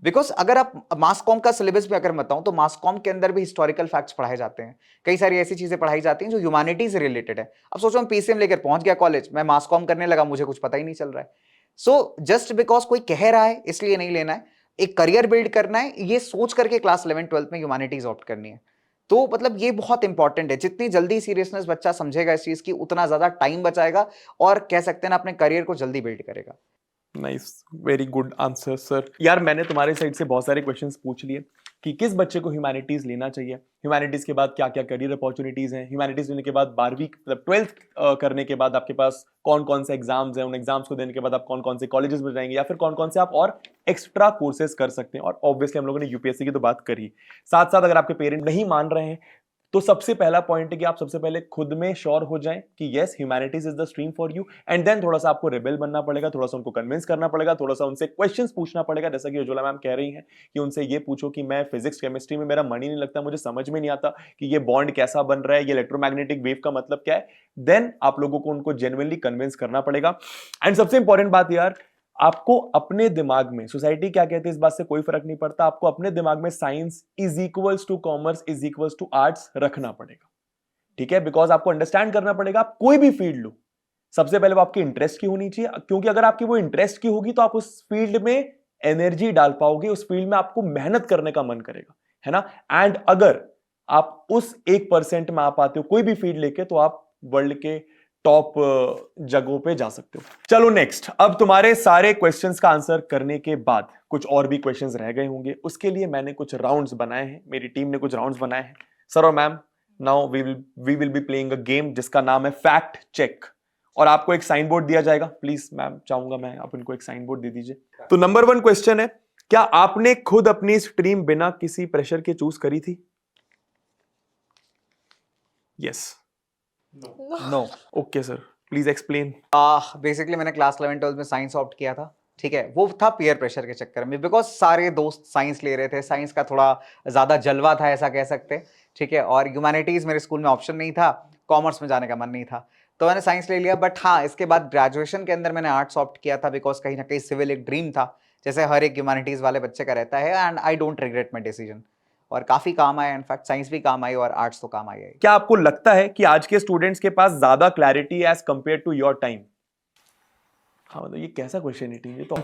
बिकॉज अगर आप मास कॉम का सिलेबस भी अगर मैं बताऊं तो मास कॉम के अंदर भी हिस्टोरिकल फैक्ट्स पढ़ाए जाते हैं, कई सारी ऐसी चीजें पढ़ाई जाती हैं जो ह्यूमैनिटी से रिलेटेड है। अब सोचो मैं पीसीएम लेकर पहुंच गया कॉलेज, मैं मास कॉम करने लगा, मुझे कुछ पता ही नहीं चल रहा है। सो जस्ट बिकॉज कोई कह रहा है इसलिए नहीं लेना है, एक करियर बिल्ड करना है, ये सोच करके क्लास 11-12 में ह्यूमैनिटीज ऑप्ट करनी है। तो मतलब ये बहुत इंपॉर्टेंट है, जितनी जल्दी सीरियसनेस बच्चा समझेगा इस चीज की, उतना ज्यादा टाइम बचाएगा और कह सकते हैं ना अपने करियर को जल्दी बिल्ड करेगा। Nice, very good answer sir. यार मैंने तुम्हारे साइड से बहुत सारे क्वेश्चंस पूछ लिए कि किस बच्चे को ह्यूमैनिटीज लेना चाहिए, ह्यूमैनिटीज के बाद क्या क्या करियर अपॉर्चुनिटीज हैं, ह्यूमैनिटीज लेने के बाद 12वीं मतलब 12th करने के बाद आपके पास कौन कौन से एग्जाम्स हैं, उन एग्जाम्स को देने के बाद आप कौन कौन से कॉलेजेस में जाएंगे, या फिर कौन कौन से आप और एक्स्ट्रा कोर्सेज कर सकते हैं। और ऑब्वियसली हम लोगों ने यूपीएससी की तो बात करी, साथ साथ अगर आपके पेरेंट नहीं मान रहे हैं तो सबसे पहला पॉइंट है कि आप सबसे पहले खुद में श्योर हो जाएं कि yes humanities is the stream for you, and then थोड़ा सा आपको रेबेल बनना पड़ेगा, थोड़ा सा उनको कन्विंस करना पड़ेगा, थोड़ा सा उनसे क्वेश्चंस पूछना पड़ेगा, जैसा कि उज्ज्वला मैम कह रही हैं कि उनसे ये पूछो कि मैं फिजिक्स केमिस्ट्री में मेरा मन ही नहीं लगता, मुझे समझ में नहीं आता कि ये बॉन्ड कैसा बन रहा है, ये इलेक्ट्रोमैग्नेटिक वेव का मतलब क्या है। देन आप लोगों को उनको जेन्युइनली कन्विंस करना पड़ेगा। एंड सबसे इंपॉर्टेंट बात यार, आपको अपने दिमाग में सोसाइटी क्या कहती है इस बात से कोई फर्क नहीं पड़ता, आपको अपने दिमाग में science is equals to commerce is equals to arts रखना पड़ेगा, ठीक है? बिकॉज आपको अंडरस्टैंड करना पड़ेगा, आप कोई भी फील्ड लो, सबसे पहले वो आपकी इंटरेस्ट की होनी चाहिए, क्योंकि अगर आपकी वो इंटरेस्ट की होगी तो आप उस फील्ड में एनर्जी डाल पाओगे, उस फील्ड में आपको मेहनत करने का मन करेगा, है ना? एंड अगर आप उस 1% में आ पाते हो कोई भी फील्ड लेके, तो आप वर्ल्ड के टॉप जगहों पे जा सकते हो। चलो नेक्स्ट, अब तुम्हारे सारे क्वेश्चंस का आंसर करने के बाद कुछ और भी क्वेश्चंस रह गए होंगे, उसके लिए मैंने कुछ राउंड्स बनाए हैं, मेरी टीम ने कुछ राउंड्स बनाए हैं। सर और ma'am, now we will be playing a game जिसका नाम है फैक्ट चेक, और आपको एक साइन बोर्ड दिया जाएगा। प्लीज मैम, चाहूंगा मैं आप इनको एक साइन बोर्ड दे दीजिए। तो नंबर 1 क्वेश्चन है, क्या आपने खुद अपनी स्ट्रीम बिना किसी प्रेशर के चूज करी थी? Yes, no. Okay sir, please explain. Basically मैंने क्लास 11-12 में साइंस ऑप्ट किया था, ठीक है? वो था पीयर प्रेशर के चक्कर में, बिकॉज सारे दोस्त साइंस ले रहे थे, साइंस का थोड़ा ज्यादा जलवा था ऐसा कह सकते, ठीक है? और ह्यूमैनिटीज मेरे स्कूल में ऑप्शन नहीं था, कॉमर्स में जाने का मन नहीं था, तो मैंने साइंस ले लिया। बट हाँ, इसके बाद ग्रेजुएशन के अंदर मैंने आर्ट्स ऑप्ट किया था, बिकॉज कहीं ना कहीं सिविल एक ड्रीम था, जैसे हर एक ह्यूमैनिटीज वाले बच्चे का रहता है, and I don't regret my decision. और काफी काम आया, इनफैक्ट साइंस भी काम आई और आर्ट्स तो काम आई। क्या आपको लगता है कि आज के स्टूडेंट्स के पास ज्यादा clarity as compare to your time? हाँ, मतलब ये कैसा क्वेश्चन है टीम, ये तो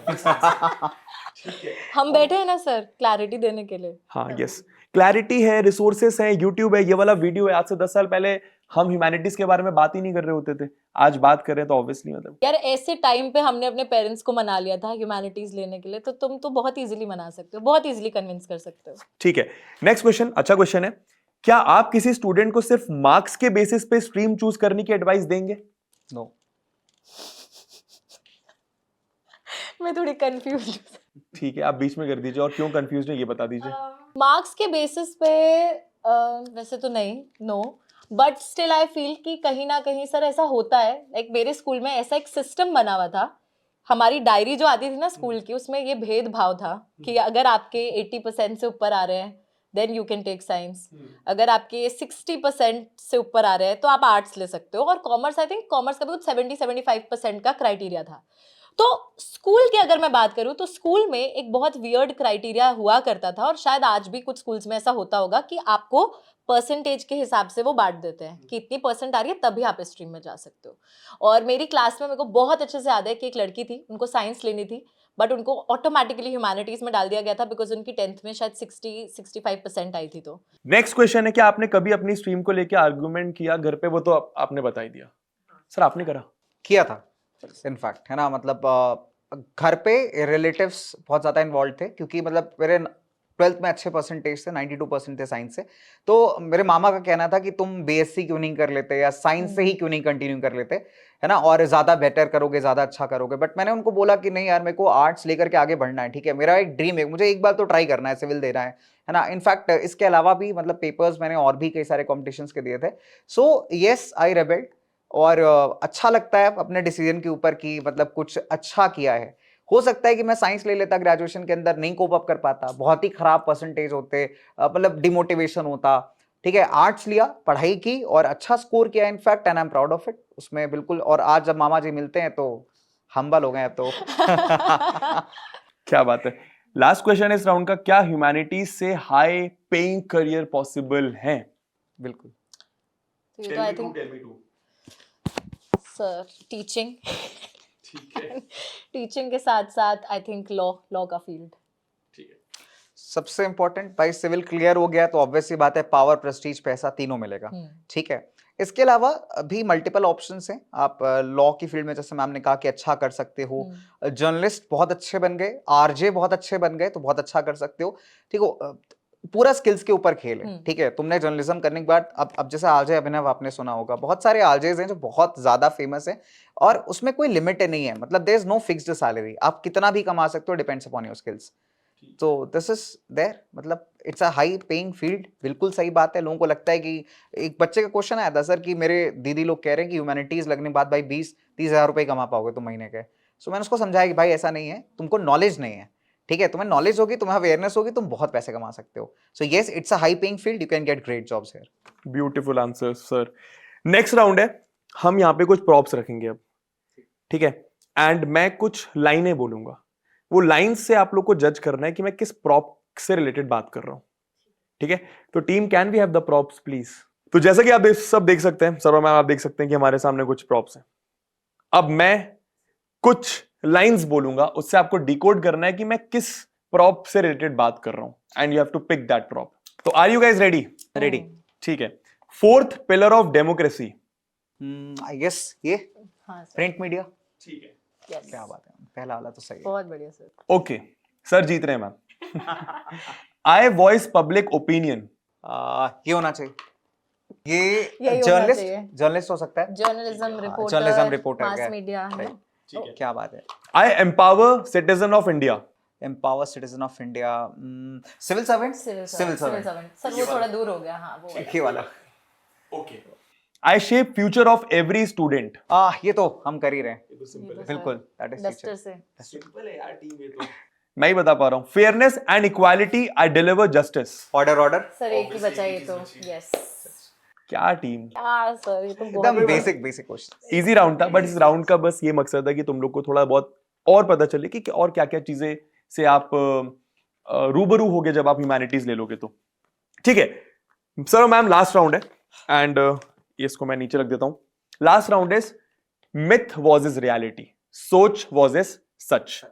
हम बैठे हैं ना सर क्लैरिटी देने के लिए। हाँ यस, क्लैरिटी है, रिसोर्सेस है, यूट्यूब है, ये वाला वीडियो है। आज से 10 साल पहले हम ह्यूमैनिटीज के बारे में बात ही नहीं कर रहे होते थे, आज बात कर रहे हैं, तो ऑब्वियसली मतलब यार ऐसे टाइम पे हमने अपने पेरेंट्स को मना लिया था ह्यूमैनिटीज लेने के लिए, तो तुम तो बहुत इजीली मना सकते हो, बहुत इजीली कन्विंस कर सकते हो। ठीक है। नेक्स्ट क्वेश्चन, अच्छा क्वेश्चन है, क्या आप किसी स्टूडेंट को सिर्फ मार्क्स के बेसिस पे स्ट्रीम चूज करने की एडवाइस देंगे? नो। मैं थोड़ी कंफ्यूज हूँ। ठीक है, आप बीच में कर दीजिए, और क्यों कंफ्यूज है ये बता दीजिए। मार्क्स के बेसिस पे वैसे तो नहीं, no, but still I feel कि कहीं ना कहीं सर ऐसा होता है। लाइक मेरे स्कूल में ऐसा एक सिस्टम बना हुआ था, हमारी डायरी जो आती थी ना स्कूल की, उसमें ये भेदभाव था कि अगर आपके 80% से ऊपर आ रहे हैं then you can take science, अगर आपके 60% से ऊपर आ रहे हैं तो आप आर्ट्स ले सकते हो। और कॉमर्स, आई थिंक कॉमर्स का भी कुछ 70-75% का क्राइटेरिया था। तो स्कूल की अगर मैं बात करूं तो स्कूल में एक बहुत वियर्ड क्राइटेरिया हुआ करता था, और शायद आज भी कुछ स्कूल्स में ऐसा होता होगा कि आपको परसेंटेज के हिसाब से वो बांट देते हैं कि इतनी परसेंट आ रही है तभी आप इस स्ट्रीम में जा सकते हो। और मेरी क्लास में मेरे को बहुत अच्छे से याद है कि एक लड़की थी, उनको साइंस लेनी थी, बट उनको ऑटोमेटिकली ह्यूमैनिटीज में डाल दिया गया था बिकॉज उनकी 10th में शायद 60-65% आई थी। तो नेक्स्ट क्वेश्चन है, क्या आपने कभी अपनी स्ट्रीम को लेकर आर्गुमेंट किया घर पे? वो तो आपने बता ही दिया सर, आपने करा? किया था इनफैक्ट, है ना? मतलब घर पे रिलेटिव्स बहुत ज़्यादा इन्वॉल्व थे, क्योंकि मतलब मेरे 12th में अच्छे परसेंटेज थे, 92% थे साइंस से। तो मेरे मामा का कहना था कि तुम बीएससी क्यों नहीं कर लेते, या साइंस से ही क्यों नहीं कंटिन्यू कर लेते, है ना? और ज़्यादा बेटर करोगे, ज़्यादा अच्छा करोगे। बट मैंने उनको बोला कि नहीं यार, मेरे को आर्ट्स लेकर के आगे बढ़ना है, ठीक है? मेरा एक ड्रीम है, मुझे एक बार तो ट्राई करना है, सिविल देना है ना? इनफैक्ट इसके अलावा भी मतलब पेपर्स मैंने और भी कई सारे कॉम्पिटिशन्स के दिए थे। सो येस, आई रेबेल्ड, और अच्छा लगता है अपने डिसीजन के ऊपर कि मतलब कुछ अच्छा किया है। हो सकता है कि मैं साइंस ले लेता ग्रेजुएशन के अंदर, नहीं कोप अप कर पाता, बहुत ही खराब परसेंटेज होते, मतलब डिमोटिवेशन होता। ठीक है, आर्ट्स लिया, पढ़ाई की और अच्छा स्कोर किया in fact, and I am proud of it उसमें बिल्कुल। और आज जब मामा जी मिलते हैं तो हम्बल हो गए अब तो। क्या बात है। लास्ट क्वेश्चन इस राउंड का, क्या ह्यूमैनिटीज से हाई पेइंग करियर पॉसिबल है? बिल्कुल। तो आई थिंक सर टीचिंग, ठीक है, टीचिंग के साथ साथ आई थिंक लॉ का फील्ड। ठीक है। सबसे इंपॉर्टेंट भाई, सिविल क्लियर हो गया तो ऑब्वियस सी बात है पावर, प्रेस्टीज, पैसा तीनों मिलेगा। ठीक है, इसके अलावा भी मल्टीपल ऑप्शंस हैं। आप लॉ की फील्ड में जैसे मैम ने कहा कि अच्छा कर सकते हो, जर्नलिस्ट बहुत अच्छे बन गए, आरजे बहुत अच्छे बन गए तो बहुत अच्छा कर सकते हो। ठीक हो, पूरा स्किल्स के ऊपर खेल है। ठीक है, तुमने जर्नलिज्म करने के बाद अब जैसे आरजे अभिनव आपने सुना होगा, बहुत सारे आरजेज हैं जो बहुत ज्यादा फेमस हैं और उसमें कोई लिमिट नहीं है, मतलब there is no fixed salary, आप कितना भी कमा सकते हो, डिपेंड्स अपॉन योर स्किल्स। तो दिस इज देयर, मतलब it's a high paying field. बिल्कुल सही बात है। लोगों को लगता है कि एक बच्चे का क्वेश्चन आया था सर कि मेरे दीदी लोग कह रहे हैं कि ह्यूमैनिटीज लगने के बाद भाई 20-30 हज़ार रुपए कमा पाओगे तुम महीने के। सो मैंने उसको समझाया कि भाई ऐसा नहीं है, तुमको नॉलेज नहीं है। ठीक है, तुम्हें नॉलेज होगी, तुम्हें अवेयरनेस होगी, तुम बहुत पैसे कमा सकते हो। So yes, it's a high paying field, you can get great jobs here. Beautiful answer sir. Next round है, हम यहाँ पे कुछ प्रॉप्स रखेंगे अब, ठीक है, एंड मैं कुछ लाइनें बोलूंगा, वो लाइन्स से आप लोग को जज करना है कि मैं किस प्रॉप से रिलेटेड बात कर रहा हूं। ठीक है, तो team can we have the props please. तो जैसा कि आप सब देख सकते हैं, सर मैम आप देख सकते हैं कि हमारे सामने कुछ प्रॉप्स हैं। अब मैं कुछ लाइंस बोलूंगा, उससे आपको डिकोड करना है कि मैं किस प्रॉप से रिलेटेड बात कर रहा हूं, and you have to pick that prop. तो are you guys ready? Ready. ठीक है। Fourth pillar of democracy. I guess ये हाँ सर, प्रिंट मीडिया। ठीक है, यस, क्या बात है, पहला वाला तो सही है। बहुत बढ़िया सर। ओके सर जीत रहे हैं ma'am. I voice public opinion. ये होना चाहिए, ये यही होना जर्नलिस्ट, चाहिए। जर्नलिस्ट हो सकता है, journalism reporter, journalism reporter mass क्या? मीडिया। ठीक है, क्या बात है। I empower citizen of India. Empower citizen of India, civil servant. Civil servant sir वो थोड़ा दूर हो गया। हाँ वो वाला। ये वाला। Okay. I shape future of every student. ये तो हम कर ही रहे हैं, ये तो बिल्कुल, सर दैट इज डस्टर से। सिंपल है यार टीम, ये तो मैं ही बता पा रहा हूं। Fairness and equality, I deliver justice. Order. Sir एक ही बचा ये तो। यस, क्या टीम, क्या सर, ये तो एकदम बहुत बेसिक क्वेश्चन। इजी राउंड था, बट इस राउंड का बस ये मकसद है कि तुम लोग को थोड़ा बहुत और पता चले कि और क्या क्या चीजें से आप रूबरू होगे जब आप ह्यूमैनिटीज ले लोगे। तो ठीक है सर मैम, लास्ट राउंड है, एंड इसको मैं नीचे रख देता हूं। Last round is myth versus reality, सोच वर्सेस सच।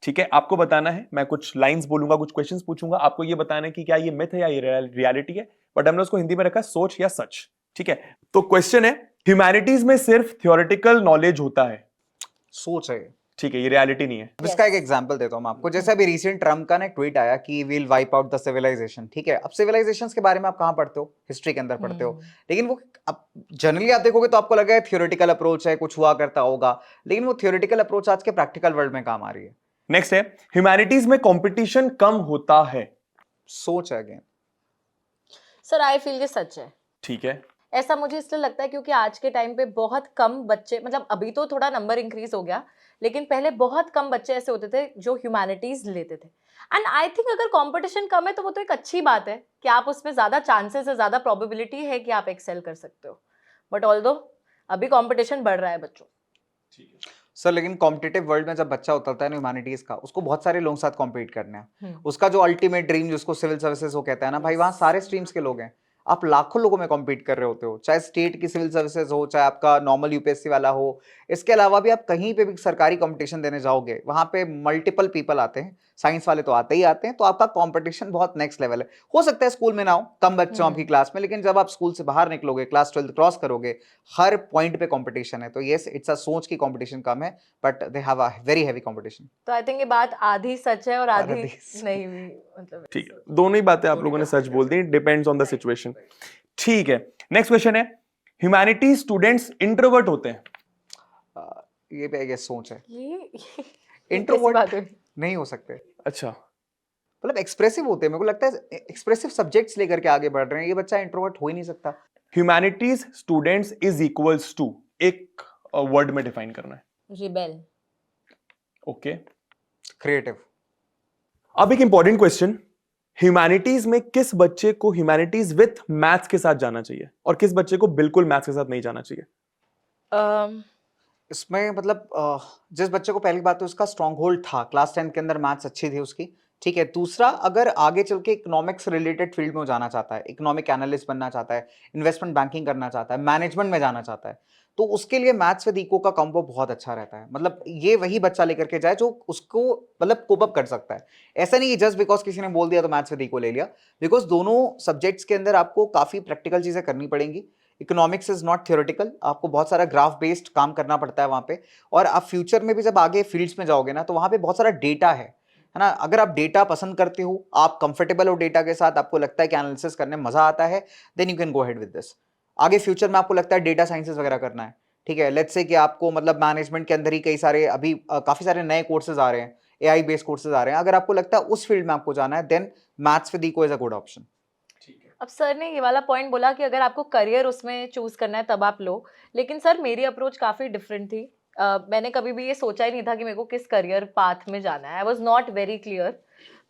ठीक है, आपको बताना है, मैं कुछ लाइंस बोलूंगा, कुछ क्वेश्चंस पूछूंगा, आपको ये बताना है कि क्या ये मिथ है या ये रियलिटी है, बट हमने उसको हिंदी में रखा है सोच या सच। ठीक है, तो क्वेश्चन है, ह्यूमैनिटीज में सिर्फ थियोरेटिकल नॉलेज होता है? सोच है। ठीक है, ये रियलिटी नहीं है। इसका एक एग्जांपल देता हूं मैं आपको। जैसे अभी रिसेंट ट्रम्प का ना एक ट्वीट आया कि will wipe out the civilisation. ठीक है, अब सिविलाइजेशंस के बारे में आप कहां पढ़ते हो? हिस्ट्री के अंदर पढ़ते हो, लेकिन वो अब जनरली आप देखोगे तो आपको लगा थियोरेटिकल अप्रोच है, कुछ हुआ करता होगा, लेकिन वो थियोरेटिकल अप्रोच आज के प्रैक्टिकल वर्ल्ड में काम आ रही है। नेक्स्ट है, ह्यूमैनिटीज में कंपटीशन कम होता है? सोच है अगेन। सर आई फील ये सच है। ठीक है, ऐसा मुझे इसलिए लगता है क्योंकि आज के टाइम पे बहुत कम बच्चे, मतलब अभी तो थोड़ा नंबर इंक्रीज हो गया, लेकिन पहले बहुत कम बच्चे ऐसे होते थे जो ह्यूमैनिटीज लेते थे। एंड आई थिंक अगर कंपटीशन कम है तो वो तो एक अच्छी बात है कि आप उसमें ज्यादा चांसेस है, ज्यादा प्रोबेबिलिटी है कि आप एक्सेल कर सकते हो। बट ऑल्दो अभी कंपटीशन बढ़ रहा है बच्चों। सर लेकिन कॉम्पिटिटिव वर्ल्ड में जब बच्चा उतरता है ना ह्यूमैनिटीज का, उसको बहुत सारे लोगों के साथ कॉम्पीट करना है। उसका जो अल्टीमेट ड्रीम जिसको सिविल सर्विसेज वो कहता है ना भाई, वहां सारे स्ट्रीम्स के लोग हैं, आप लाखों लोगों में कॉम्पीट कर रहे होते हो, चाहे स्टेट की सिविल सर्विसेज हो, चाहे आपका नॉर्मल यूपीएससी वाला हो। इसके अलावा भी आप कहीं पे भी सरकारी कंपटीशन देने जाओगे, वहां पे मल्टीपल पीपल आते हैं, साइंस वाले तो आते ही आते हैं, तो आपका कंपटीशन बहुत नेक्स्ट लेवल है। हो सकता है स्कूल में ना हो, कम बच्चों आपकी क्लास में, लेकिन जब आप स्कूल से बाहर निकलोगे, क्लास 12 क्रॉस करोगे, हर पॉइंट पे कंपटीशन है। तो यस, इट्स अ सोच की कंपटीशन कम है, but they have a very heavy competition. तो आई थिंक ये बात आधी सच है और आधी नहीं भी, मतलब ठीक है, दोनों ही बातें आप लोगों ने सच बोल दी, डिपेंड्स ऑन द सिचुएशन। ठीक है, नेक्स्ट क्वेश्चन है, ह्यूमैनिटीज स्टूडेंट्स इंट्रोवर्ट होते हैं? ये भी ये सोच है। ये इंट्रोवर्ट नहीं हो सकते, अच्छा, मतलब एक्सप्रेसिव होते हैं। मेरे को लगता है एक्सप्रेसिव सब्जेक्ट्स लेकर के आगे बढ़ रहे हैं, ये बच्चा इंट्रोवर्ट हो ही नहीं सकता। Humanities students is equals to, एक वर्ड में डिफाइन करना है। रिबेल। Okay, creative. अब एक इंपॉर्टेंट क्वेश्चन, ह्यूमैनिटीज में किस बच्चे को ह्यूमैनिटीज विथ मैथ्स के साथ जाना चाहिए और किस बच्चे को बिल्कुल मैथ्स के साथ नहीं जाना चाहिए? इसमें मतलब जिस बच्चे को पहली बात तो उसका स्ट्रॉन्ग होल्ड था, क्लास 10 के अंदर मैथ्स अच्छी थी उसकी, ठीक है। दूसरा, अगर आगे चल के इकोनॉमिक्स रिलेटेड फील्ड में जाना चाहता है, इकोनॉमिक एनालिस्ट बनना चाहता है, इन्वेस्टमेंट बैंकिंग करना चाहता है, मैनेजमेंट में जाना चाहता है, तो उसके लिए मैथ्स विद इको का कॉम्बो बहुत अच्छा रहता है। मतलब ये वही बच्चा लेकर के जाए जो उसको मतलब कोप अप कर सकता है। ऐसा नहीं कि जस्ट बिकॉज किसी ने बोल दिया तो मैथ्स विद इको ले लिया, बिकॉज दोनों सब्जेक्ट्स के अंदर आपको काफी प्रैक्टिकल चीजें करनी पड़ेंगी। इकोनॉमिक्स इज नॉट थियोरेटिकल, आपको बहुत सारा ग्राफ बेस्ड काम करना पड़ता है वहां पे। और आप फ्यूचर में भी जब आगे फील्ड्स में जाओगे ना, तो वहां पे बहुत सारा डेटा है ना। अगर आप डेटा पसंद करते हो, आप कंफर्टेबल हो डेटा के साथ, आपको लगता है कि एनालिसिस करने में मजा आता है, then you can go ahead with this. आगे फ्यूचर में आपको लगता है डेटा साइंसेस वगैरह करना है, ठीक है, लेट्स से कि आपको मतलब मैनेजमेंट के अंदर ही कई सारे अभी काफी सारे नए कोर्सेज आ रहे हैं, एआई बेस्ड कोर्सेज आ रहे हैं, अगर आपको लगता है उस फील्ड में आपको जाना है, then maths with eco is a good option. अब सर ने ये वाला पॉइंट बोला कि अगर आपको करियर उसमें चूज करना है तब आप लो, लेकिन सर मेरी अप्रोच काफी डिफरेंट थी। मैंने कभी भी ये सोचा ही नहीं था कि मेरे को किस करियर पाथ में जाना है। I was not very clear.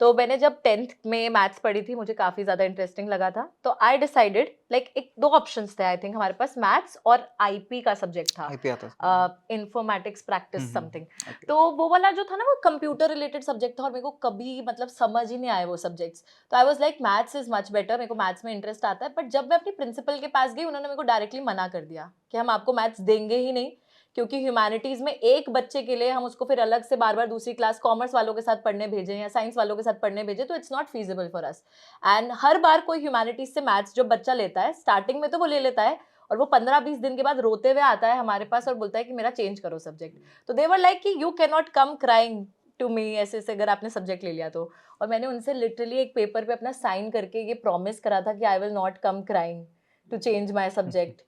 तो मैंने जब 10th में मैथ्स पढ़ी थी, मुझे काफी ज्यादा इंटरेस्टिंग लगा था, तो आई डिसाइडेड लाइक एक दो ऑप्शंस थे आई थिंक हमारे पास, मैथ्स और आईपी का सब्जेक्ट था, आईपी आता है। Informatics practice something. okay. तो वो वाला जो था ना, वो कंप्यूटर रिलेटेड सब्जेक्ट था और मेरे को कभी मतलब समझ ही नहीं आए वो सब्जेक्ट्स। तो I was like maths is much better, मेरे को मैथ्स में इंटरेस्ट आता है। बट जब मैं अपनी प्रिंसिपल के पास गई, उन्होंने मेरे को डायरेक्टली मना कर दिया कि हम आपको मैथ्स देंगे ही नहीं, क्योंकि ह्यूमैनिटीज में एक बच्चे के लिए हम उसको फिर अलग से बार बार दूसरी क्लास कॉमर्स वालों के साथ पढ़ने भेजें या साइंस वालों के साथ पढ़ने भेजें, तो it's not feasible for us. And हर बार कोई ह्यूमैनिटीज से मैथ्स जो बच्चा लेता है, स्टार्टिंग में तो वो ले लेता है और वो 15-20 दिन के बाद रोते हुए आता है हमारे पास और बोलता है कि मेरा चेंज करो सब्जेक्ट। तो दे वर लाइक कि you can not come crying to me ऐसे से अगर आपने सब्जेक्ट ले लिया तो। और मैंने उनसे लिटरली एक पेपर पे अपना साइन करके ये प्रॉमिस करा था कि I will not come crying to change my subject.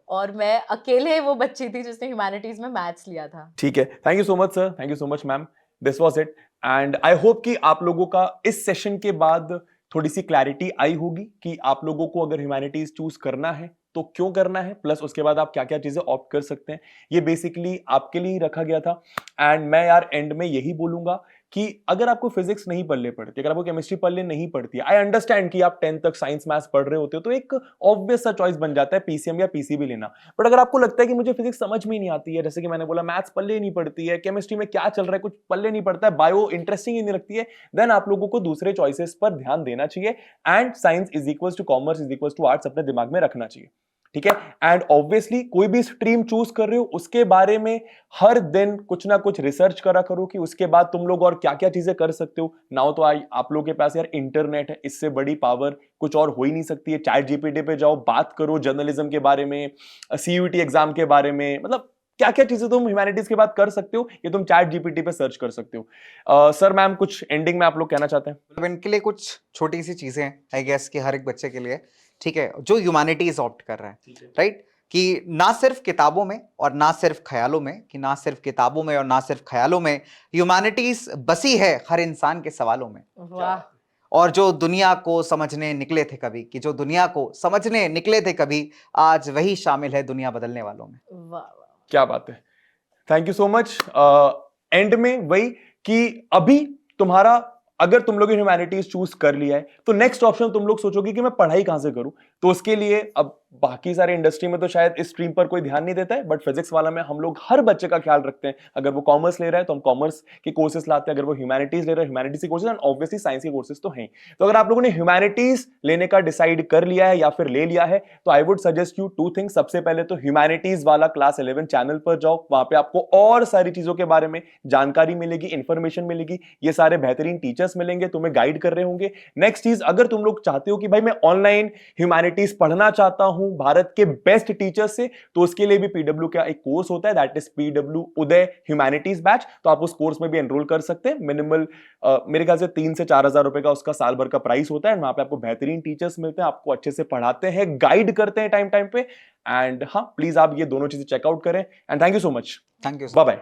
और मैं अकेले वो बच्ची थी जिसने ह्यूमैनिटीज में मैथ्स लिया था। ठीक है, thank you so much sir, thank you so much ma'am, this was it. And I hope कि आप लोगों का इस सेशन के बाद थोड़ी सी क्लैरिटी आई होगी कि आप लोगों को अगर ह्यूमैनिटीज चूज करना है तो क्यों करना है, प्लस उसके बाद आप क्या क्या चीजें ऑप्ट कर सकते हैं। ये बेसिकली आपके लिए ही रखा गया था। एंड मैं यार एंड में यही बोलूंगा कि अगर आपको फिजिक्स नहीं पढ़ने पड़ती, अगर आपको केमिस्ट्री पढ़ने नहीं पड़ती है, आई अंडरस्टैंड कि आप 10th तक साइंस मैथ्स पढ़ रहे होते हो तो एक ऑब्वियस सा चॉइस बन जाता है पीसीएम या पीसीबी लेना। बट अगर आपको लगता है कि मुझे फिजिक्स समझ में ही नहीं आती है, जैसे कि मैंने बोला मैथ्स पल्ले नहीं पड़ती है, केमिस्ट्री में क्या चल रहा है कुछ पल्ले नहीं पड़ता है, बायो इंटरेस्टिंग ही नहीं लगती है, देन आप लोगों को दूसरे चॉइसेस पर ध्यान देना चाहिए। And science is equal to commerce is equal to arts अपने दिमाग में रखना चाहिए, ठीक है। एंड ऑब्वियसली कोई भी स्ट्रीम चूज कर रहे हो उसके बारे में हर दिन कुछ ना कुछ रिसर्च करा करो कि उसके बाद तुम लोग और क्या क्या चीजें कर सकते हो। नाउ तो आप लोगों के पास यार इंटरनेट है, इससे बड़ी पावर कुछ और हो ही नहीं सकती है। चैट जीपीटी पे जाओ, बात करो जर्नलिज्म के बारे में, सीयूईटी एग्जाम के बारे में, मतलब क्या क्या चीजें तुम ह्यूमैनिटीज के बाद कर सकते हो ये तुम चैट जीपीटी पे सर्च कर सकते हो। सर मैम कुछ एंडिंग में आप लोग कहना चाहते हैं? मतलब इनके लिए कुछ छोटी सी चीजें आई गेस कि हर एक बच्चे के लिए, ठीक है, जो ह्यूमैनिटीज ऑप्ट कर रहा है, राइट, कि ना सिर्फ किताबों में और ना सिर्फ ख्यालों में, कि ना सिर्फ किताबों में और ना सिर्फ ख्यालों में, ह्यूमैनिटीज बसी है हर इंसान के सवालों में। वाह। और जो दुनिया को समझने निकले थे कभी, कि जो दुनिया को समझने निकले थे कभी, आज वही शामिल है दुनिया बदलने वालों में। वाह। क्या बात है, thank you so much. And में वही कि अभी तुम्हारा अगर तुम लोग ह्यूमैनिटीज चूज कर लिया है तो नेक्स्ट ऑप्शन तुम लोग सोचोगे कि मैं पढ़ाई कहां से करूं। तो उसके लिए अब बाकी सारे इंडस्ट्री में तो शायद इस स्ट्रीम पर कोई ध्यान नहीं देता है, बट फिजिक्स वाला में हम लोग हर बच्चे का ख्याल रखते हैं। अगर वो कॉमर्स ले रहा है तो हम कॉमर्स के कोर्सेज लाते हैं, अगर वो ह्यूमैनिटीज ले रहा है ह्यूमैनिटीज के कोर्सेज, एंड ऑब्वियसली साइंस के कोर्सेज तो हैं। तो अगर आप लोगों ने ह्यूमैनिटीज लेने का डिसाइड कर लिया है या फिर ले लिया है तो I would suggest you 2 things. सबसे पहले तो ह्यूमैनिटीज वाला क्लास 11 चैनल पर जाओ, वहां पे आपको और सारी चीजों के बारे में जानकारी मिलेगी, इंफॉर्मेशन मिलेगी, ये सारे बेहतरीन टीचर्स मिलेंगे, तुम्हें गाइड कर रहे होंगे। नेक्स्ट चीज, अगर तुम लोग चाहते हो कि भाई मैं ऑनलाइन ह्यूमैनिटीज पढ़ना चाहता हूं भारत के बेस्ट टीचर से, तो उसके लिए भी पीडब्ल्यू का एक कोर्स होता है, that is PW Uday humanities batch. तो आप उस कोर्स में भी एनरोल कर सकते हैं। मिनिमल मेरे ख्याल से 3 से 4 हजार रुपए का उसका साल भर का प्राइस होता है। वहां पे आपको बेहतरीन टीचर्स मिलते हैं, आपको अच्छे से पढ़ाते हैं, गाइड करते हैं टाइम टाइम पे। एंड हाँ, प्लीज आप ये दोनों चीजें चेकआउट करें। And thank you so much, thank you. Bye bye.